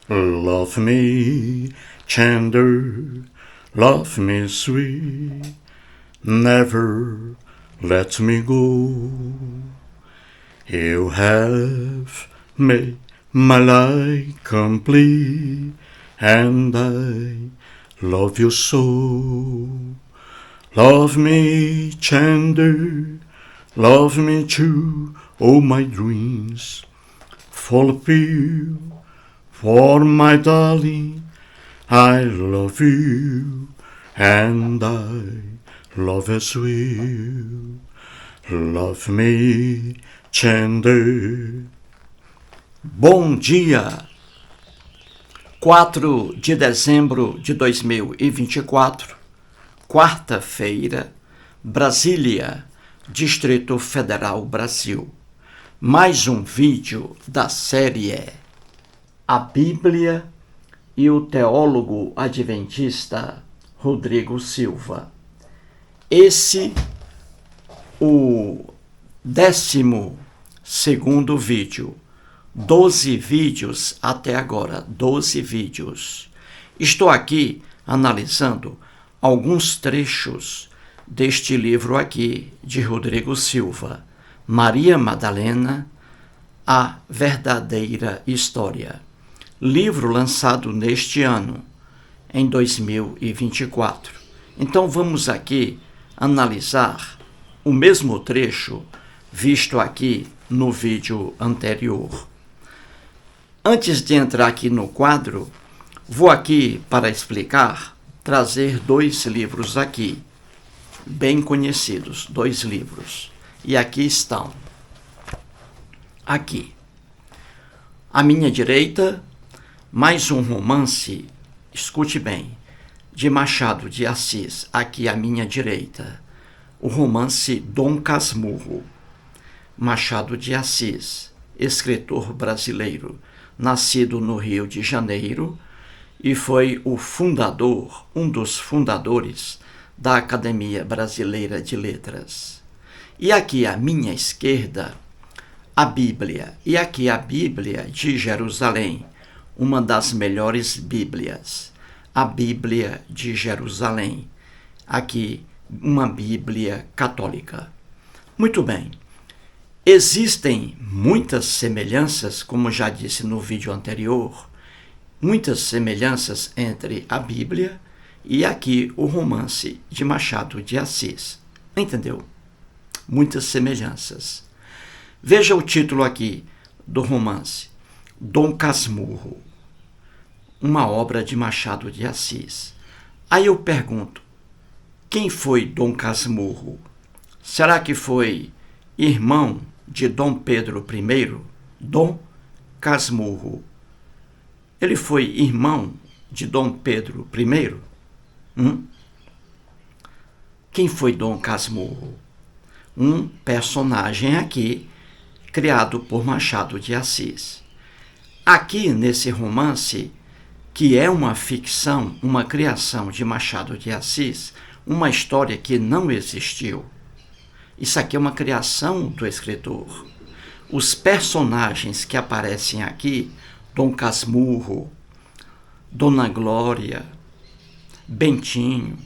Love me tender, love me sweet, never let me go. You have made my life complete, and I love you so. Love me tender, love me true, all my dreams fulfill. For my darling, I love you, and I love as well. Love me tender. Bom dia! 4 de dezembro de 2024, quarta-feira, Brasília, Distrito Federal, Brasil. Mais um vídeo da série A Bíblia e o teólogo adventista Rodrigo Silva. Esse o 12º vídeo. 12 vídeos até agora, 12 vídeos. Estou aqui analisando alguns trechos deste livro aqui de Rodrigo Silva, Maria Madalena, A Verdadeira História. Livro lançado neste ano, em 2024. Então vamos aqui analisar o mesmo trecho visto aqui no vídeo anterior. Antes de entrar aqui no quadro, vou aqui, para explicar, trazer 2 livros aqui, bem conhecidos, 2 livros. E aqui estão. Aqui. À minha direita, mais um romance, escute bem, de Machado de Assis, aqui à minha direita. O romance Dom Casmurro. Machado de Assis, escritor brasileiro, nascido no Rio de Janeiro, e foi o fundador, um dos fundadores da Academia Brasileira de Letras. E aqui à minha esquerda, a Bíblia, e aqui a Bíblia de Jerusalém, uma das melhores Bíblias, a Bíblia de Jerusalém, aqui uma Bíblia católica. Muito bem. Existem muitas semelhanças, como já disse no vídeo anterior, muitas semelhanças entre a Bíblia e aqui o romance de Machado de Assis. Entendeu? Muitas semelhanças. Veja o título aqui do romance, Dom Casmurro, uma obra de Machado de Assis. Aí eu pergunto, quem foi Dom Casmurro? Será que foi irmão de Dom Pedro I? Dom Casmurro. Ele foi irmão de Dom Pedro I? Quem foi Dom Casmurro? Um personagem aqui, criado por Machado de Assis. Aqui nesse romance, que é uma ficção, uma criação de Machado de Assis, uma história que não existiu. Isso aqui é uma criação do escritor. Os personagens que aparecem aqui, Dom Casmurro, Dona Glória, Bentinho,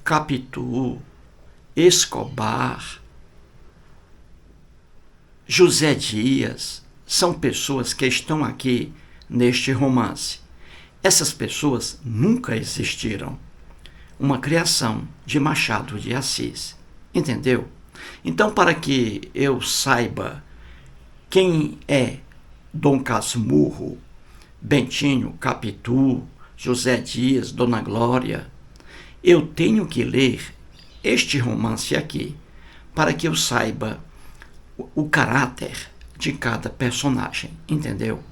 Capitu, Escobar, José Dias, são pessoas que estão aqui neste romance. Essas pessoas nunca existiram. Uma criação de Machado de Assis. Entendeu? Então, para que eu saiba quem é Dom Casmurro, Bentinho, Capitu, José Dias, Dona Glória, eu tenho que ler este romance aqui, para que eu saiba o caráter de cada personagem, entendeu?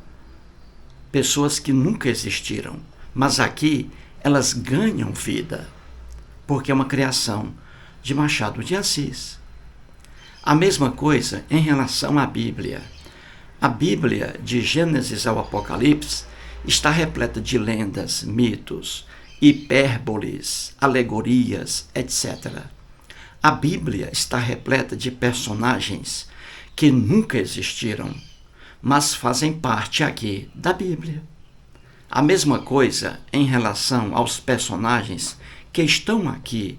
Pessoas que nunca existiram, mas aqui elas ganham vida, porque é uma criação de Machado de Assis. A mesma coisa em relação à Bíblia. A Bíblia, de Gênesis ao Apocalipse, está repleta de lendas, mitos, hipérboles, alegorias, etc. A Bíblia está repleta de personagens que nunca existiram, mas fazem parte aqui da Bíblia. A mesma coisa em relação aos personagens que estão aqui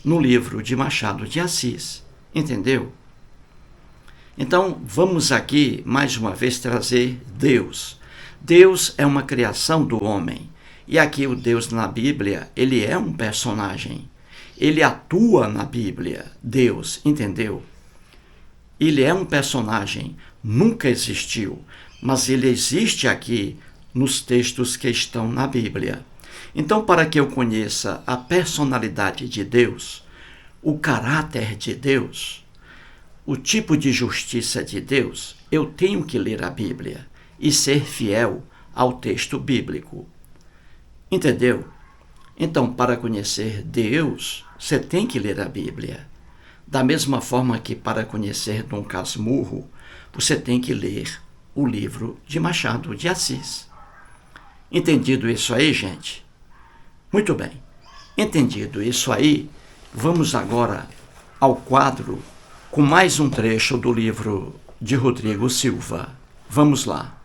no livro de Machado de Assis. Entendeu? Então, vamos aqui mais uma vez trazer Deus. Deus é uma criação do homem. E aqui o Deus na Bíblia, ele é um personagem. Ele atua na Bíblia, Deus, entendeu? Ele é um personagem, nunca existiu, mas ele existe aqui nos textos que estão na Bíblia. Então, para que eu conheça a personalidade de Deus, o caráter de Deus, o tipo de justiça de Deus, eu tenho que ler a Bíblia e ser fiel ao texto bíblico. Entendeu? Então, para conhecer Deus, você tem que ler a Bíblia. Da mesma forma que para conhecer Dom Casmurro, você tem que ler o livro de Machado de Assis. Entendido isso aí, gente? Muito bem. Entendido isso aí, vamos agora ao quadro com mais um trecho do livro de Rodrigo Silva. Vamos lá.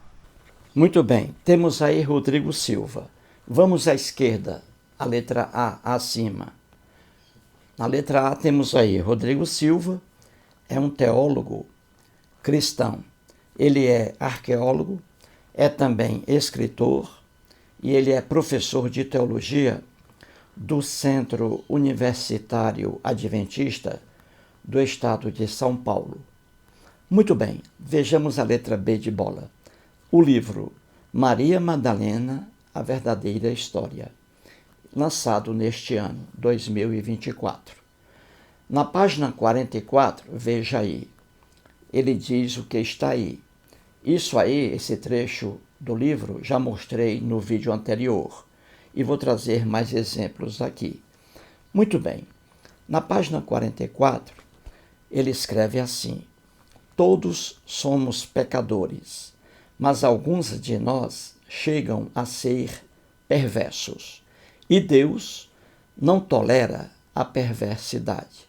Muito bem, temos aí Rodrigo Silva. Vamos à esquerda, a letra A acima. Na letra A temos aí Rodrigo Silva, é um teólogo cristão. Ele é arqueólogo, é também escritor e ele é professor de teologia do Centro Universitário Adventista do Estado de São Paulo. Muito bem, vejamos a letra B de bola. O livro Maria Madalena, a Verdadeira História, lançado neste ano, 2024. Na página 44, veja aí, ele diz o que está aí. Isso aí, esse trecho do livro, já mostrei no vídeo anterior e vou trazer mais exemplos aqui. Muito bem, na página 44, ele escreve assim: todos somos pecadores, mas alguns de nós chegam a ser perversos. E Deus não tolera a perversidade.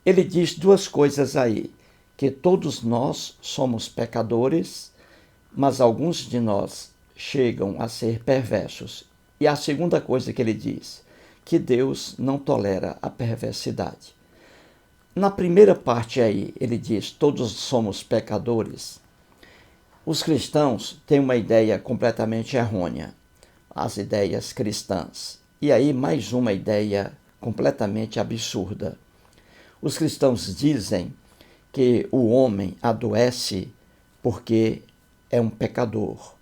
Ele diz duas coisas aí, que todos nós somos pecadores, mas alguns de nós chegam a ser perversos. E a segunda coisa que ele diz, que Deus não tolera a perversidade. Na primeira parte aí, ele diz, todos somos pecadores. Os cristãos têm uma ideia completamente errônea, as ideias cristãs. E aí mais uma ideia completamente absurda. Os cristãos dizem que o homem adoece porque é um pecador.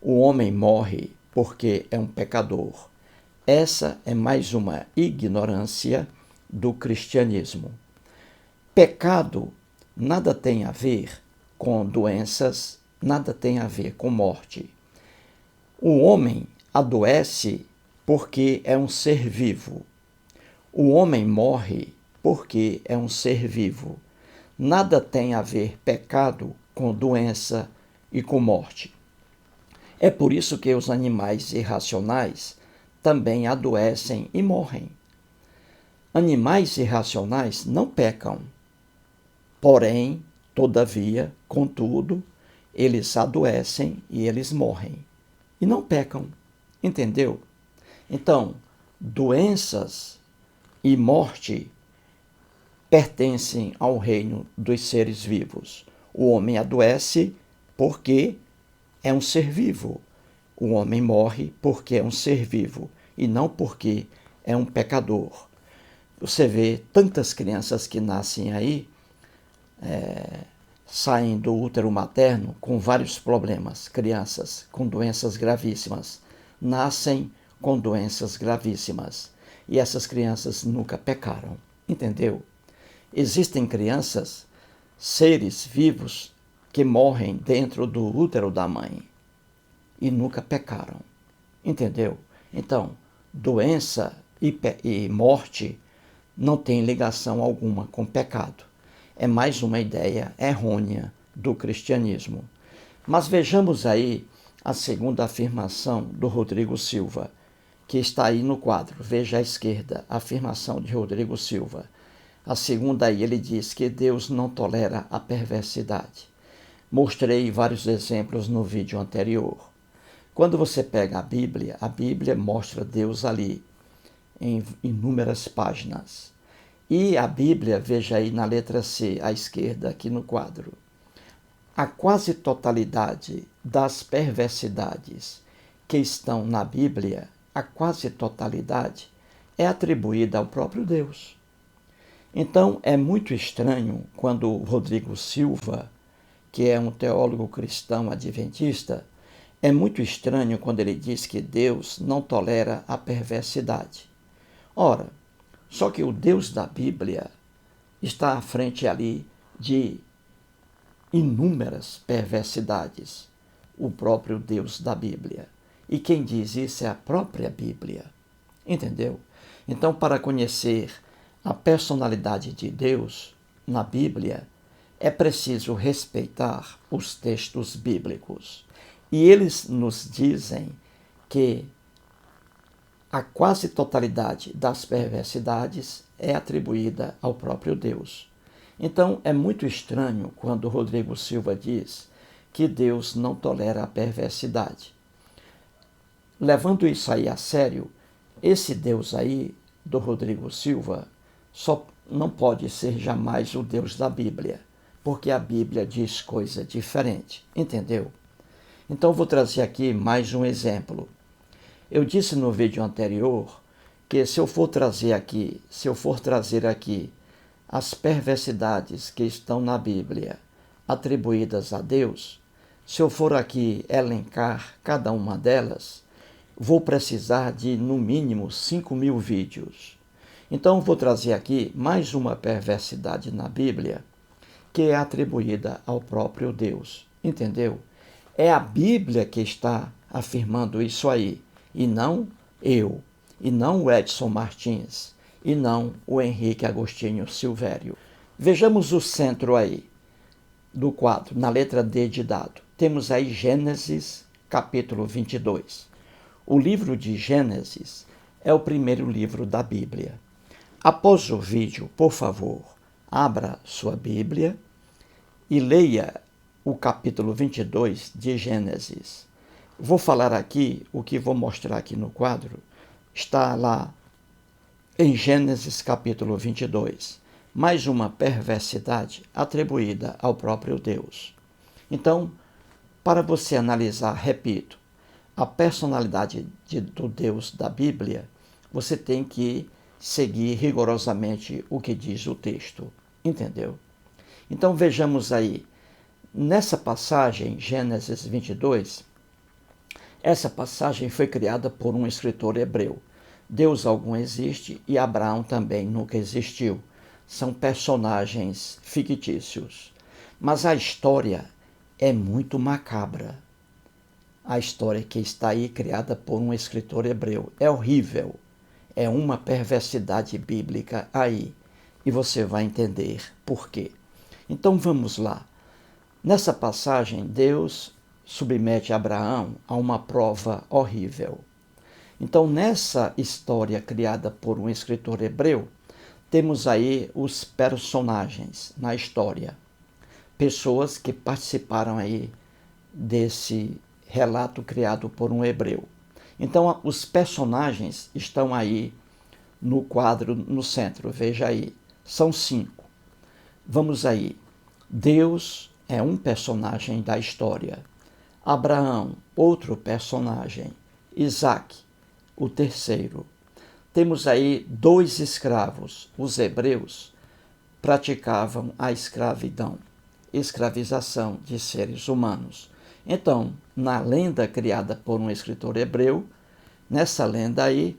O homem morre porque é um pecador. Essa é mais uma ignorância do cristianismo. Pecado nada tem a ver com doenças, nada tem a ver com morte. O homem adoece porque é um ser vivo. O homem morre porque é um ser vivo. Nada tem a ver pecado com doença e com morte. É por isso que os animais irracionais também adoecem e morrem. Animais irracionais não pecam. Porém, todavia, contudo, eles adoecem e eles morrem. E não pecam. Entendeu? Então, doenças e morte pertencem ao reino dos seres vivos. O homem adoece porque é um ser vivo. O homem morre porque é um ser vivo e não porque é um pecador. Você vê tantas crianças que nascem aí, saem do útero materno com vários problemas. Crianças com doenças gravíssimas nascem com doenças gravíssimas. E essas crianças nunca pecaram. Entendeu? Existem crianças, seres vivos, que morrem dentro do útero da mãe e nunca pecaram. Entendeu? Então, doença e morte não tem ligação alguma com pecado. É mais uma ideia errônea do cristianismo. Mas vejamos aí a segunda afirmação do Rodrigo Silva, que está aí no quadro. Veja à esquerda, a afirmação de Rodrigo Silva. A segunda aí, ele diz que Deus não tolera a perversidade. Mostrei vários exemplos no vídeo anterior. Quando você pega a Bíblia mostra Deus ali em inúmeras páginas. E a Bíblia, veja aí na letra C, à esquerda, aqui no quadro. A quase totalidade das perversidades que estão na Bíblia, a quase totalidade, é atribuída ao próprio Deus. Então, é muito estranho quando Rodrigo Silva, que é um teólogo cristão adventista, é muito estranho quando ele diz que Deus não tolera a perversidade. Ora, só que o Deus da Bíblia está à frente ali de inúmeras perversidades, o próprio Deus da Bíblia. E quem diz isso é a própria Bíblia. Entendeu? Então, para conhecer a personalidade de Deus na Bíblia, é preciso respeitar os textos bíblicos. E eles nos dizem que a quase totalidade das perversidades é atribuída ao próprio Deus. Então, é muito estranho quando Rodrigo Silva diz que Deus não tolera a perversidade. Levando isso aí a sério, esse Deus aí, do Rodrigo Silva, só não pode ser jamais o Deus da Bíblia, porque a Bíblia diz coisa diferente, entendeu? Então, vou trazer aqui mais um exemplo. Eu disse no vídeo anterior que se eu for trazer aqui as perversidades que estão na Bíblia atribuídas a Deus, se eu for aqui elencar cada uma delas, vou precisar de, no mínimo, 5.000 vídeos. Então, vou trazer aqui mais uma perversidade na Bíblia que é atribuída ao próprio Deus. Entendeu? É a Bíblia que está afirmando isso aí, e não eu, e não o Edson Martins, e não o Henrique Agostinho Silvério. Vejamos o centro aí do quadro, na letra D de dado. Temos aí Gênesis, capítulo 22. O livro de Gênesis é o primeiro livro da Bíblia. Após o vídeo, por favor, abra sua Bíblia e leia o capítulo 22 de Gênesis. Vou falar aqui, o que vou mostrar aqui no quadro, está lá em Gênesis capítulo 22. Mais uma perversidade atribuída ao próprio Deus. Então, para você analisar, repito, a personalidade do Deus da Bíblia, você tem que seguir rigorosamente o que diz o texto. Entendeu? Então, vejamos aí. Nessa passagem, Gênesis 22, essa passagem foi criada por um escritor hebreu. Deus algum existe e Abraão também nunca existiu. São personagens fictícios. Mas a história é muito macabra. A história que está aí criada por um escritor hebreu é horrível. É uma perversidade bíblica aí. E você vai entender por quê. Então vamos lá. Nessa passagem, Deus submete Abraão a uma prova horrível. Então, nessa história criada por um escritor hebreu, temos aí os personagens na história. Pessoas que participaram aí desse relato criado por um hebreu. Então, os personagens estão aí no quadro, no centro. Veja aí, são 5. Vamos aí. Deus é um personagem da história. Abraão, outro personagem. Isaac, o terceiro. Temos aí 2 escravos. Os hebreus praticavam a escravidão, escravização de seres humanos. Então, na lenda criada por um escritor hebreu, nessa lenda aí,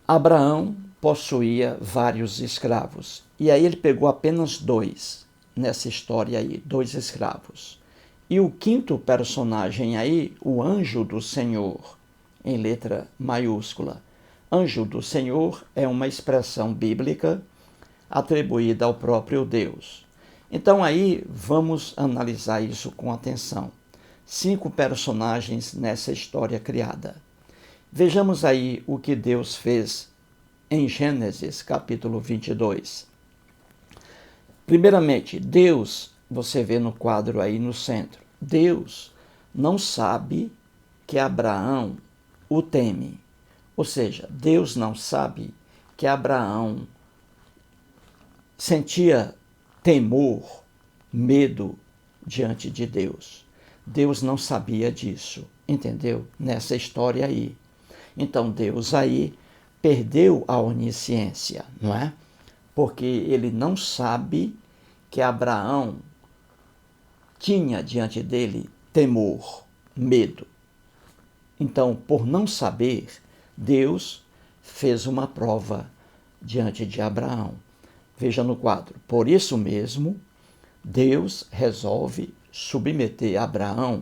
Abraão possuía vários escravos. E aí ele pegou apenas 2 nessa história aí, 2 escravos. E o 5º personagem aí, o anjo do Senhor, em letra maiúscula. Anjo do Senhor é uma expressão bíblica atribuída ao próprio Deus. Então aí vamos analisar isso com atenção. 5 personagens nessa história criada. Vejamos aí o que Deus fez em Gênesis capítulo 22. Primeiramente, Deus, você vê no quadro aí no centro, Deus não sabe que Abraão o teme. Ou seja, Deus não sabe que Abraão sentia temor, medo diante de Deus. Deus não sabia disso, entendeu? Nessa história aí. Então Deus aí perdeu a onisciência, não é? Porque ele não sabe que Abraão tinha diante dele temor, medo. Então, por não saber, Deus fez uma prova diante de Abraão. Veja no quadro. Por isso mesmo, Deus resolve submeter Abraão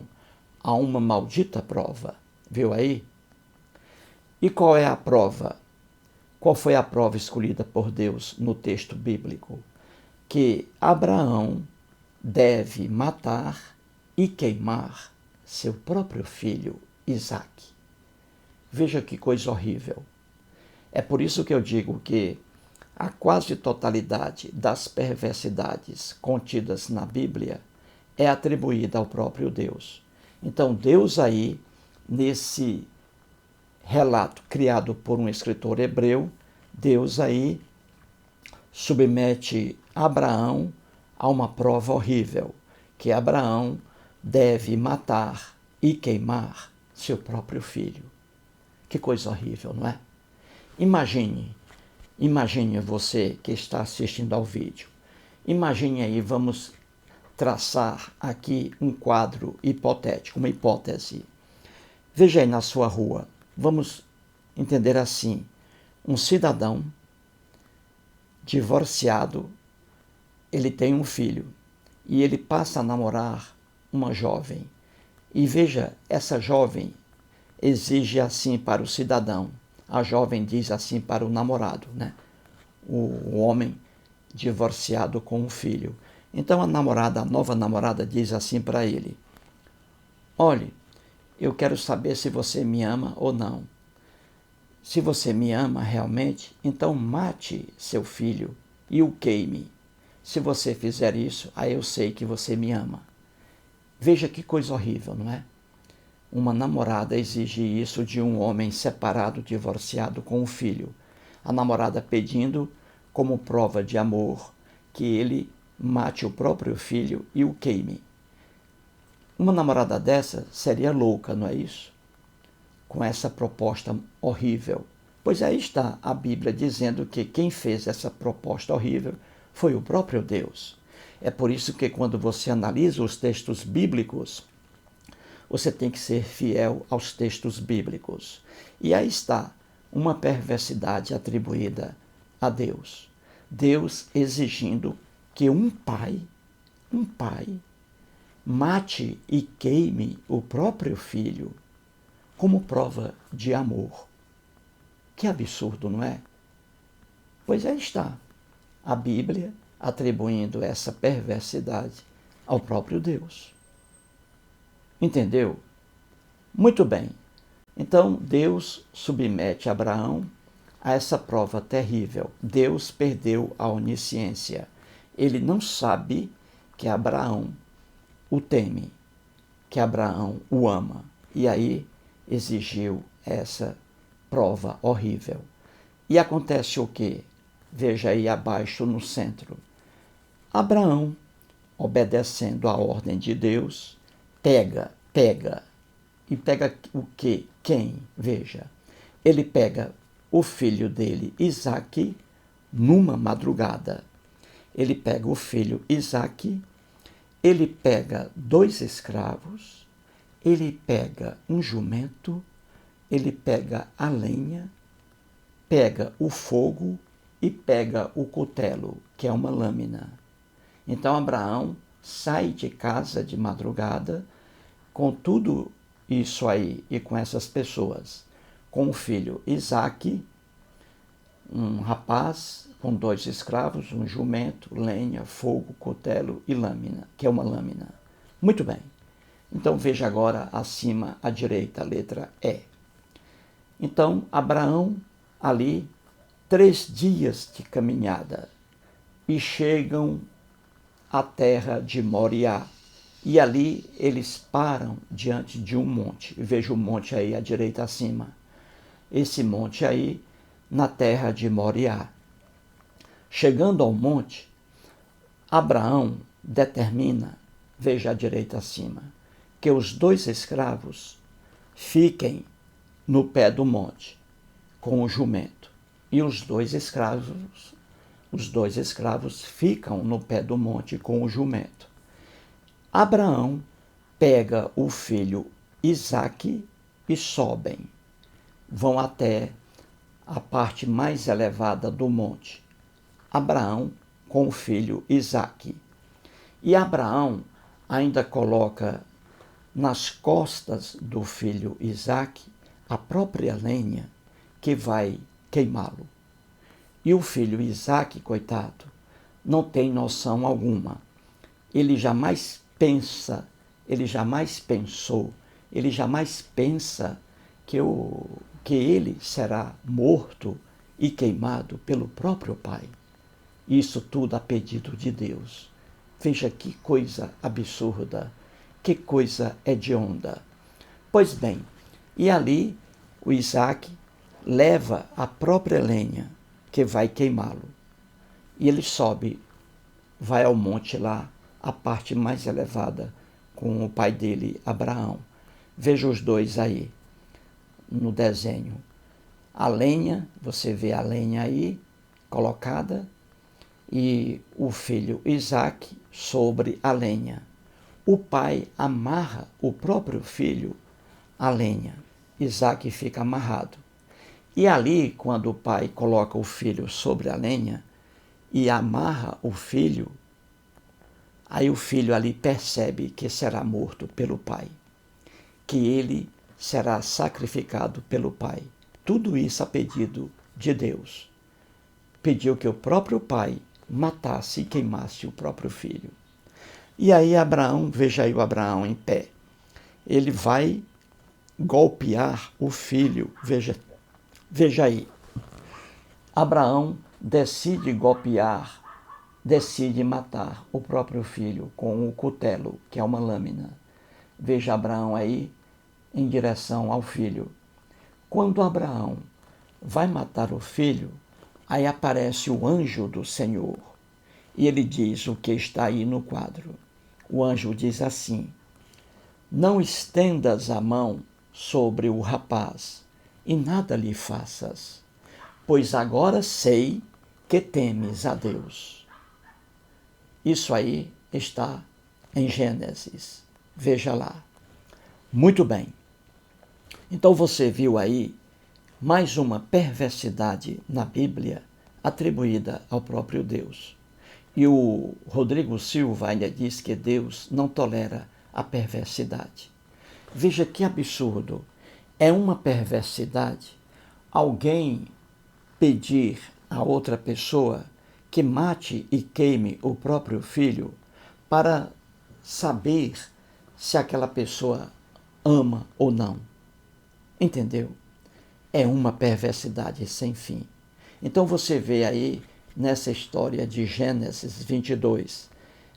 a uma maldita prova. Viu aí? E qual é a prova? Qual foi a prova escolhida por Deus no texto bíblico? Que Abraão deve matar e queimar seu próprio filho, Isaque. Veja que coisa horrível. É por isso que eu digo que a quase totalidade das perversidades contidas na Bíblia é atribuída ao próprio Deus. Então, Deus aí, nesse relato criado por um escritor hebreu, Deus aí submete Abraão a uma prova horrível, que Abraão deve matar e queimar seu próprio filho. Que coisa horrível, não é? Imagine você que está assistindo ao vídeo. Imagine aí, vamos traçar aqui um quadro hipotético, uma hipótese. Veja aí na sua rua, vamos entender assim, um cidadão divorciado, ele tem um filho e ele passa a namorar uma jovem. E veja, essa jovem exige assim para o cidadão, a jovem diz assim para o namorado, né? O homem divorciado com um filho. Então a nova namorada diz assim para ele: olhe, eu quero saber se você me ama ou não. Se você me ama realmente, então mate seu filho e o queime. Se você fizer isso, aí eu sei que você me ama. Veja que coisa horrível, não é? Uma namorada exige isso de um homem separado, divorciado com um filho. A namorada pedindo, como prova de amor, que ele mate o próprio filho e o queime. Uma namorada dessa seria louca, não é isso? Com essa proposta horrível. Pois aí está a Bíblia dizendo que quem fez essa proposta horrível foi o próprio Deus. É por isso que quando você analisa os textos bíblicos, você tem que ser fiel aos textos bíblicos. E aí está uma perversidade atribuída a Deus. Deus exigindo que um pai mate e queime o próprio filho como prova de amor. Que absurdo, não é? Pois aí está a Bíblia atribuindo essa perversidade ao próprio Deus. Entendeu? Muito bem. Então, Deus submete Abraão a essa prova terrível. Deus perdeu a onisciência. Ele não sabe que Abraão o teme, que Abraão o ama. E aí exigiu essa prova horrível. E acontece o quê? Veja aí abaixo no centro. Abraão, obedecendo à ordem de Deus, pega. E pega o quê? Quem? Veja. Ele pega o filho dele, Isaque, numa madrugada. Ele pega o filho Isaque, ele pega 2 escravos, ele pega um jumento, ele pega a lenha, pega o fogo e pega o cutelo, que é uma lâmina. Então Abraão sai de casa de madrugada com tudo isso aí e com essas pessoas, com o filho Isaque, um rapaz com 2 escravos, um jumento, lenha, fogo, cutelo e lâmina, que é uma lâmina. Muito bem. Então veja agora acima à direita, a letra E. Então Abraão ali, 3 dias de caminhada, e chegam à terra de Moriá. E ali eles param diante de um monte. Veja o monte aí à direita acima. Esse monte aí na terra de Moriá. Chegando ao monte, Abraão determina, veja à direita acima, que os 2 escravos fiquem no pé do monte com o jumento. E os dois escravos ficam no pé do monte com o jumento. Abraão pega o filho Isaque e sobem. Vão até a parte mais elevada do monte. Abraão com o filho Isaque. E Abraão ainda coloca nas costas do filho Isaque a própria lenha que vai queimá-lo. E o filho Isaque, coitado, não tem noção alguma. Ele jamais pensa, ele jamais pensou, ele jamais pensa que ele será morto e queimado pelo próprio pai. Isso tudo a pedido de Deus. Veja que coisa absurda, que coisa hedionda. Pois bem, e ali o Isaque leva a própria lenha que vai queimá-lo. E ele sobe, vai ao monte lá, a parte mais elevada, com o pai dele, Abraão. Veja os dois aí, no desenho. A lenha, você vê a lenha aí, colocada, e o filho Isaque sobre a lenha. O pai amarra o próprio filho à lenha. Isaque fica amarrado. E ali, quando o pai coloca o filho sobre a lenha e amarra o filho, aí o filho ali percebe que será morto pelo pai, que ele será sacrificado pelo pai. Tudo isso a pedido de Deus. Pediu que o próprio pai matasse e queimasse o próprio filho. E aí Abraão, veja aí o Abraão em pé, ele vai golpear o filho, veja aí. Abraão decide golpear, decide matar o próprio filho com o cutelo, que é uma lâmina. Veja Abraão aí em direção ao filho. Quando Abraão vai matar o filho, aí aparece o anjo do Senhor e ele diz o que está aí no quadro. O anjo diz assim: não estendas a mão sobre o rapaz e nada lhe faças, pois agora sei que temes a Deus. Isso aí está em Gênesis. Veja lá. Muito bem. Então você viu aí mais uma perversidade na Bíblia atribuída ao próprio Deus. E o Rodrigo Silva ainda diz que Deus não tolera a perversidade. Veja que absurdo. É uma perversidade alguém pedir a outra pessoa que mate e queime o próprio filho para saber se aquela pessoa ama ou não. Entendeu? É uma perversidade sem fim. Então você vê aí, nessa história de Gênesis 22,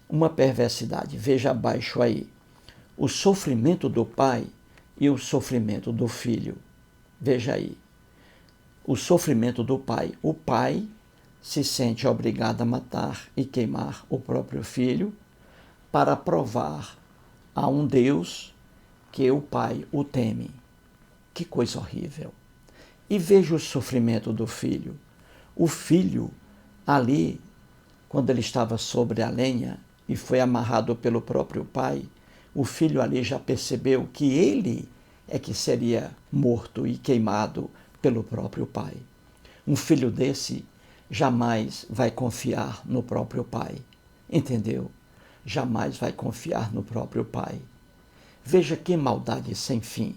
uma perversidade. Veja abaixo aí, o sofrimento do pai e o sofrimento do filho. Veja aí, o sofrimento do pai. O pai se sente obrigado a matar e queimar o próprio filho para provar a um Deus que o pai o teme. Que coisa horrível. E veja o sofrimento do filho. O filho, ali, quando ele estava sobre a lenha e foi amarrado pelo próprio pai, o filho ali já percebeu que ele é que seria morto e queimado pelo próprio pai. Um filho desse jamais vai confiar no próprio pai. Entendeu? Jamais vai confiar no próprio pai. Veja que maldade sem fim.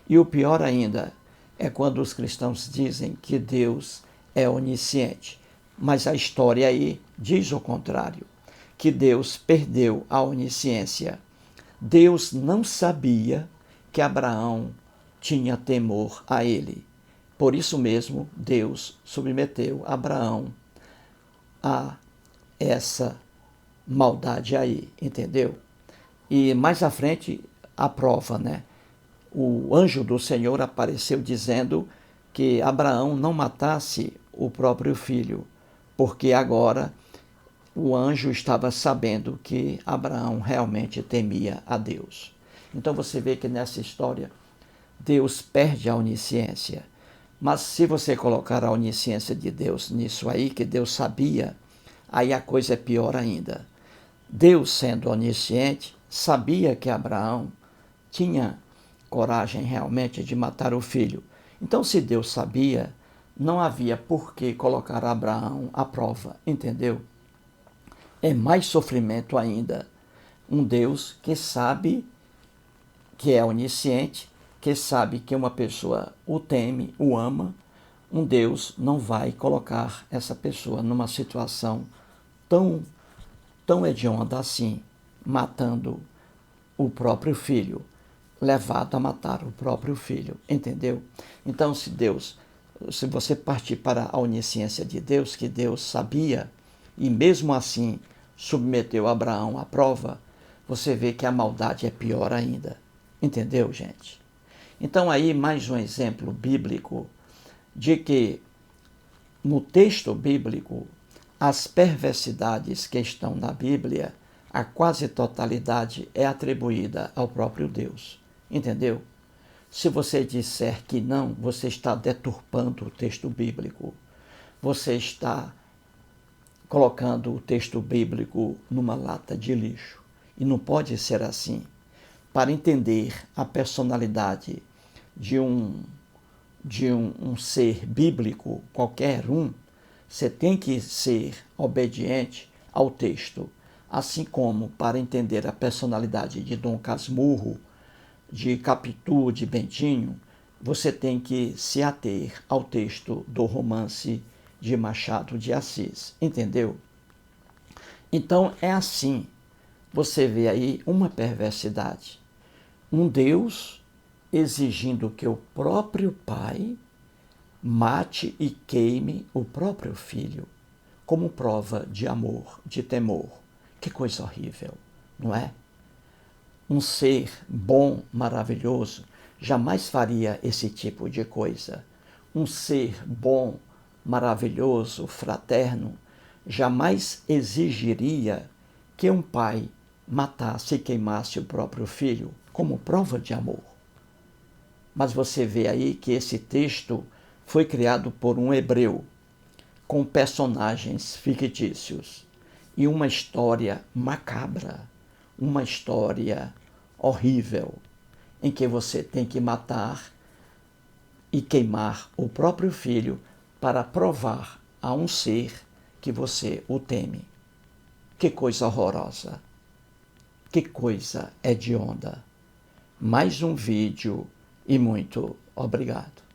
E o pior ainda é quando os cristãos dizem que Deus é onisciente. Mas a história aí diz o contrário, que Deus perdeu a onisciência. Deus não sabia que Abraão tinha temor a ele. Por isso mesmo, Deus submeteu Abraão a essa maldade aí, entendeu? E mais à frente, a prova, né? O anjo do Senhor apareceu dizendo que Abraão não matasse o próprio filho, porque agora o anjo estava sabendo que Abraão realmente temia a Deus. Então você vê que nessa história Deus perde a onisciência. Mas se você colocar a onisciência de Deus nisso aí, que Deus sabia, aí a coisa é pior ainda. Deus, sendo onisciente, sabia que Abraão tinha coragem realmente de matar o filho. Então, se Deus sabia, não havia por que colocar Abraão à prova, entendeu? É mais sofrimento ainda. Um Deus que sabe que é onisciente, que sabe que uma pessoa o teme, o ama, um Deus não vai colocar essa pessoa numa situação tão hedionda assim, matando o próprio filho, levado a matar o próprio filho, entendeu? Então, se você partir para a onisciência de Deus, que Deus sabia, e mesmo assim submeteu Abraão à prova, você vê que a maldade é pior ainda. Entendeu, gente? Então aí mais um exemplo bíblico de que no texto bíblico as perversidades que estão na Bíblia, a quase totalidade é atribuída ao próprio Deus. Entendeu? Se você disser que não, você está deturpando o texto bíblico. Você está colocando o texto bíblico numa lata de lixo. E não pode ser assim. Para entender a personalidade de um ser bíblico, qualquer um, você tem que ser obediente ao texto. Assim como para entender a personalidade de Dom Casmurro, de Capitu, de Bentinho, você tem que se ater ao texto do romance de Machado de Assis. Entendeu? Então é assim. Você vê aí uma perversidade. Um Deus exigindo que o próprio pai mate e queime o próprio filho como prova de amor, de temor. Que coisa horrível, não é? Um ser bom, maravilhoso, jamais faria esse tipo de coisa. Um ser bom, maravilhoso, fraterno, jamais exigiria que um pai matasse e queimasse o próprio filho como prova de amor. Mas você vê aí que esse texto foi criado por um hebreu, com personagens fictícios e uma história macabra, uma história horrível, em que você tem que matar e queimar o próprio filho para provar a um ser que você o teme. Que coisa horrorosa! Que coisa hedionda! Mais um vídeo e muito obrigado.